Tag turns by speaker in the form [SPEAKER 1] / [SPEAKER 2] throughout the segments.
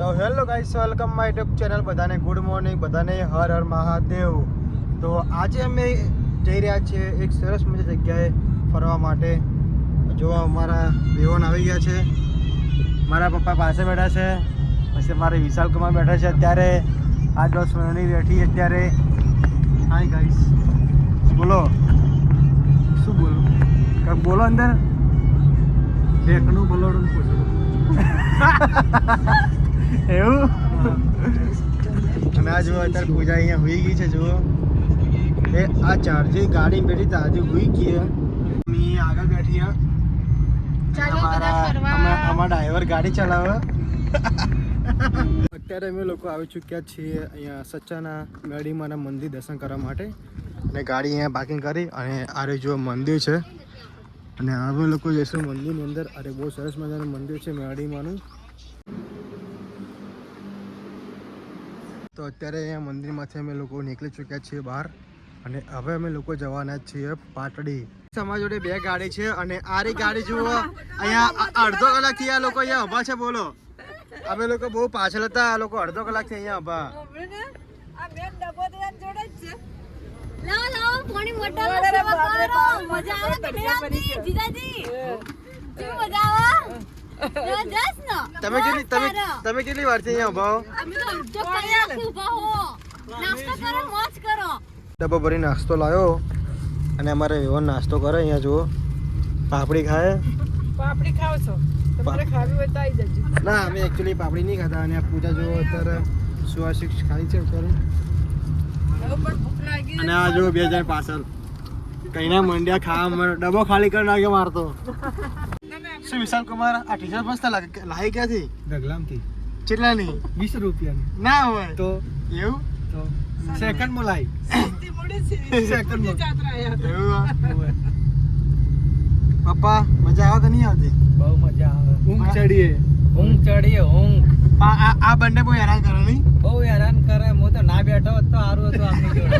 [SPEAKER 1] તો hello guys, welcome my YouTube channel. બધાને good morning, બધાને હર હર મહાદેવ. તો આજે અમે જઈ રહ્યા છીએ એક સરસ મજા જગ્યાએ ફરવા માટે. જો અમારા બેવન આવી ગયા છે, મારા પપ્પા પાસે બેઠા છે, પછી મારે વિશાલ કુમાર બેઠા છે. અત્યારે આ 10 મિનિટની બેઠી અત્યારે. હાય ગાઈસ, બોલો શું બોલો? કંઈક બોલો અંદર. બેકનું બોલોડું પૂછો એવું. અને આ જુઓ અત્યારે પૂજા અહીંયા હોઈ ગઈ છે. જુઓ એ આ ચાર્જિંગ ગાડી બેઠી તો આજે હોઈ ગઈ. આગળ બેઠી અમારા ડ્રાઈવર ગાડી ચલાવે. અત્યારે અમે લોકો આવી ચૂક્યા છીએ અહીંયા સચ્ચાના ગાડીમાંના મંદિર દર્શન કરવા માટે. અને ગાડી અહીંયા પાર્કિંગ કરી અને આ જો મંદિર છે. અને અમે લોકો જઈશું મંદિરની અંદર. અરે બહુ સરસ મજાનું મંદિર છે મેડીમાંનું. તો અત્યારે અહીંયા મંદિરમાંથી અમે લોકો નીકળી ચૂક્યા છીએ બહાર. અને હવે અમે લોકો જવાના છીએ પાટડી. અમારી જોડે 2 ગાડી છે અને આરી ગાડી જુઓ અહીંયા અડધો કલાકથી આ લોકો અહીંયા ઊભા છે. બોલો, અમે લોકો બહુ પાછળ હતા, આ લોકો અડધો કલાકથી અહીંયા ઊભા. તમે કેટલી વાર થી અહીંયા ઊભા હો? ડબ્બો ભરી નાસ્તો લાવ્યો અને અમારે એવો નાસ્તો કરે. અહીંયા જુઓ પાપડી ખાય.
[SPEAKER 2] પાપડી ખાવ છો? તમારે ખાવી હોય તો આવી જજો.
[SPEAKER 1] ના, અમે એકચ્યુઅલી પાપડી નહીં ખાતા. અને આ પૂજા જુઓ અત્યારે સુવાસિક ખાઈ છે અત્યારે. અને આ જો 2 જણ પાછળ કઈના મંડ્યા ખાવા. ડબ્બો ખાલી કરી નાખ્યો મારતો. શું વિશાલ કુમાર, આ ટી-શર્ટ મસ્ત લાવી ક્યાંથી? ગગલામથી. કેટલાની? 20 રૂપિયાની. ના હોય તો એવું તો સેકન્ડમાં લાવી. પપ્પા મજા આવે કે નહીં આવતી?
[SPEAKER 2] બહુ મજા આવે.
[SPEAKER 1] ઊંઘ ચડીએ. આ બંને બહુ હેરાન કરે નહીં?
[SPEAKER 2] બહુ હેરાન કરે. હું તો ના બેઠો હોત તો સારું હતું આપની જોડે.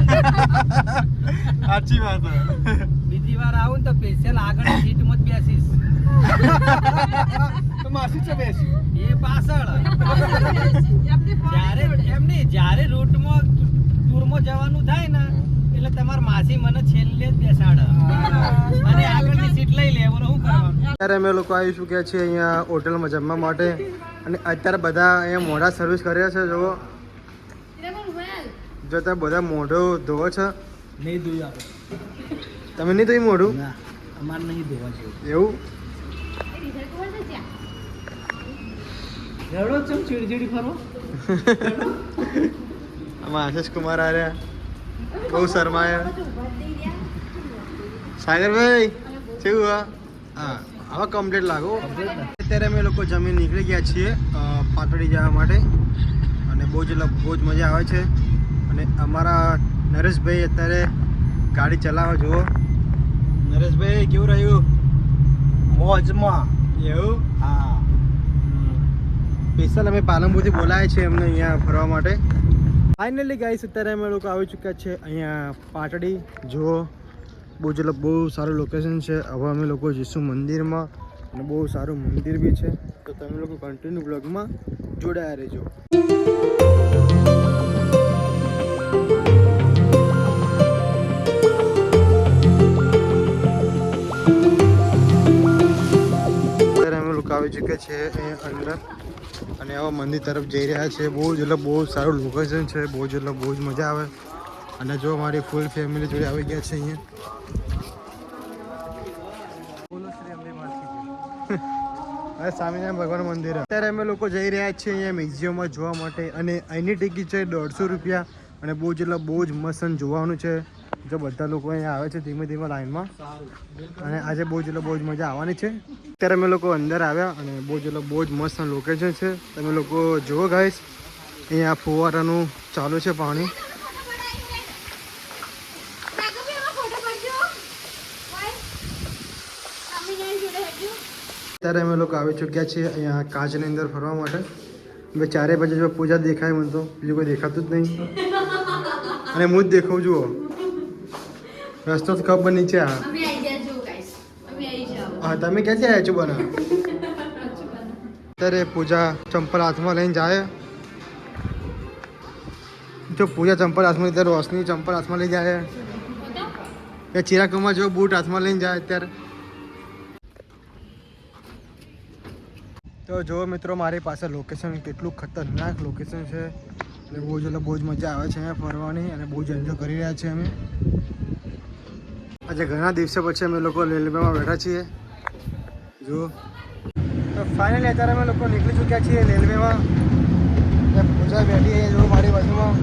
[SPEAKER 1] સાચી વાત.
[SPEAKER 2] બીજી વાર આવું ને તો સ્પેશિયલ આગળ સીટમાં જ બેસીશ.
[SPEAKER 1] તો માસી છે બેસી
[SPEAKER 2] એ પાછળ. જ્યારે રૂટમાં ટૂરમાં જવાનું થાય ને એટલે તમારી માસી મને છેલ્લે જ બેસાડે અને આગળની સીટ લઈ લે. બોલો શું કરવાનું?
[SPEAKER 1] અત્યારે અમે લોકો આવી ચૂક્યા છીએ અહીંયા હોટલમાં જમવા માટે. અને અત્યારે બધા અહીંયા મોઢા સર્વિસ કરે છે. જુઓ જો ત્યાં બધા મોઢો ધોવો છે.
[SPEAKER 2] નહીં ધોયું આપણે.
[SPEAKER 1] તમે નહીં ધોયું મોઢું?
[SPEAKER 2] ના, અમારે નહીં ધોવા જેવું.
[SPEAKER 1] એવું?
[SPEAKER 2] રડો ચમ ચીડચીડી ફરો.
[SPEAKER 1] આમાં આશીષ કુમાર આર્યા બહુ શરમાયા. સાગરભાઈ કેવું? હા, હવે કમ્પ્લીટ લાગો. અત્યારે અમે લોકો જમીન નીકળી ગયા છીએ પાટડી જવા માટે. અને બહુ જ મજા આવે છે. અને અમારા નરેશભાઈ અત્યારે ગાડી ચલાવે. જુઓ નરેશભાઈ કેવું રહ્યું?
[SPEAKER 2] મોજમાં.
[SPEAKER 1] એવું?
[SPEAKER 2] હા.
[SPEAKER 1] સ્પેશિયલ અમે પાલનપુરથી બોલાય છે એમને અહીંયા ફરવા માટે. ફાઇનલી ગાઈસ, અત્યારે અમે લોકો આવી ચૂક્યા છે અહીંયા પાટડી. જુઓ બહુ સારું લોકેશન છે. હવે અમે લોકો જઈશું મંદિરમાં અને બહુ સારું મંદિર બી છે. તો તમે લોકો કન્ટિન્યુ બ્લોગમાં જોડાયા રહેજો. અત્યારે અમે લોકો આવી ચૂક્યા છે અહીંયા અંદર અને આવા મંદિર તરફ જઈ રહ્યા છે. બહુ જ સારું લોકેશન છે. બહુ જ મજા આવે. અને જો મારી ફૂલ ફેમિલી જોડે આવી ગયા છે અહીંયા. સ્વામિનારાયણ ભગવાન મંદિર. અત્યારે અમે લોકો જઈ રહ્યા છીએ અહીંયા મ્યુઝિયમમાં જોવા માટે. અને અહીંની ટિકિટ છે 150 રૂપિયા. અને બહુ જ મસ્ત જોવાનું છે. જો બધા લોકો અહીંયા આવે છે ધીમે ધીમે લાઈનમાં. અને આજે બહુ જ મજા આવવાની છે. અત્યારે અમે લોકો અંદર આવ્યા અને બહુ જ મસ્ત લોકેશન છે. તમે લોકો જુઓ ગાઈસ, અહીંયા ફુવારાનું ચાલુ છે પાણી. અત્યારે અમે લોકો આવી ચૂક્યા છીએ અહીંયા કાચની અંદર ફરવા માટે. હવે ચારે બાજુ જો પૂજા દેખાય મને તો બીજું કોઈ દેખાતું જ નહીં. અને હું જ દેખાઉં. જુઓ રસ્તો તો ખબર નીચે. હા, તમે ક્યાંથી આવ્યા છો બના? અત્યારે પૂજા ચંપલ હાથમાં લઈને જાય. જો પૂજા ચંપલ હાથમાં લીધા, રોશની ચંપલ હાથમાં લઈ જાય, એ ચિરાગમાં જો બૂટ હાથમાં લઈને જાય અત્યારે. તો જો મિત્રો મારી પાસે લોકેશન કેટલું ખતરનાક લોકેશન છે. એટલે બહુ જ મજા આવે છે અહીંયા ફરવાની અને બહુ જ એન્જોય કરી રહ્યા છીએ અમે. આજે ઘણા દિવસો પછી અમે લોકો રેલવેમાં બેઠા છીએ. જો તો ફાઇનલી અત્યારે અમે લોકો નીકળી ચૂક્યા છીએ રેલવેમાં. પૂજા બેઠી જો મારી બાજુમાં.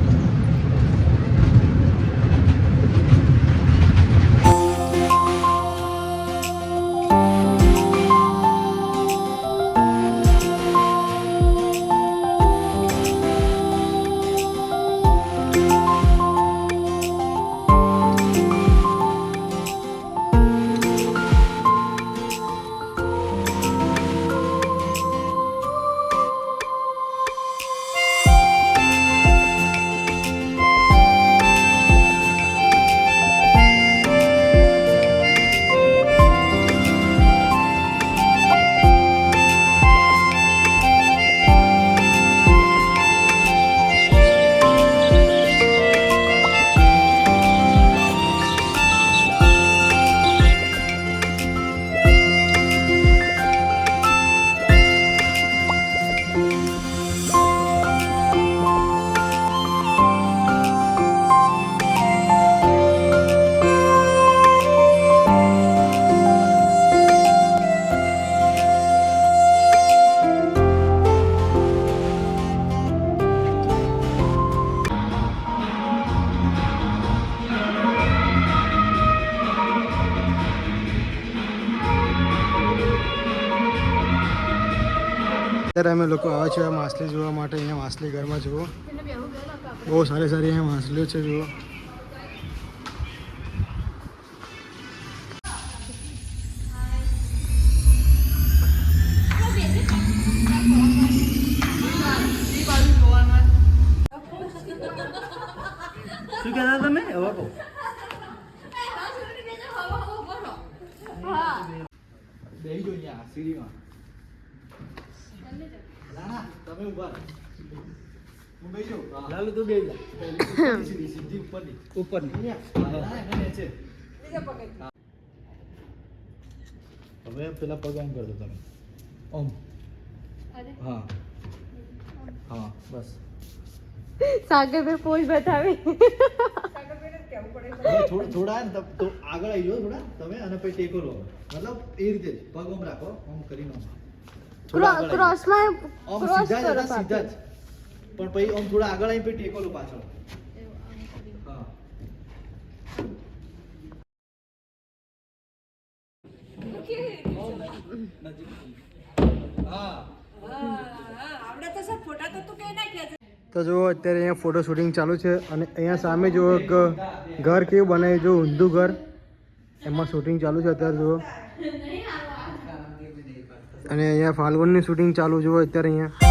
[SPEAKER 1] અત્યારે અમે લોકો આવે છે માછલી જોવા માટે. અહીંયા માછલી ઘરમાં જુઓ, બહુ સારી સારી અહીંયા માછલીઓ છે જુઓ.
[SPEAKER 2] શું કહેતા તમે? હવે કહો. બેહી જો અહીંયા સીડીમાં. ના તમે ઉભા રહો. હું બેહી જાઉં. લાલુ તું બેહી જા. સીધી ઉપરની. ઉપરની. નીચે. હવે પેલા પગ આમ કરજો તમે. ઓમ. હા હા બસ.
[SPEAKER 3] સાગર पे पोज बतावी.
[SPEAKER 2] થોડા ને તો આગળ આવી જાઓ થોડા તમે અને પછી ટેકો લો. મતલબ એ રીતે જ પગ ઓમ રાખો, ઓમ કરીને ઓમ.
[SPEAKER 3] क्रॉस में
[SPEAKER 2] ઓમ
[SPEAKER 3] क्रॉस
[SPEAKER 2] સીધા જ
[SPEAKER 3] करो
[SPEAKER 2] હતા, સીધા જ. પણ પછી ઓમ થોડા આગળ આવી પછી ટેકો લો પાછળ. હા
[SPEAKER 1] તો જો અત્યારે અહીંયા ફોટો શૂટિંગ ચાલુ છે અને અહીંયા સામે જો એક ઘર કેવું બનાવ્યું, જો ઊંધું ઘર, એમાં શૂટિંગ ચાલુ છે અત્યારે જુઓ. અને અહીંયા ફાલ્ગુનની શૂટિંગ ચાલુ જુઓ અત્યારે અહીંયા.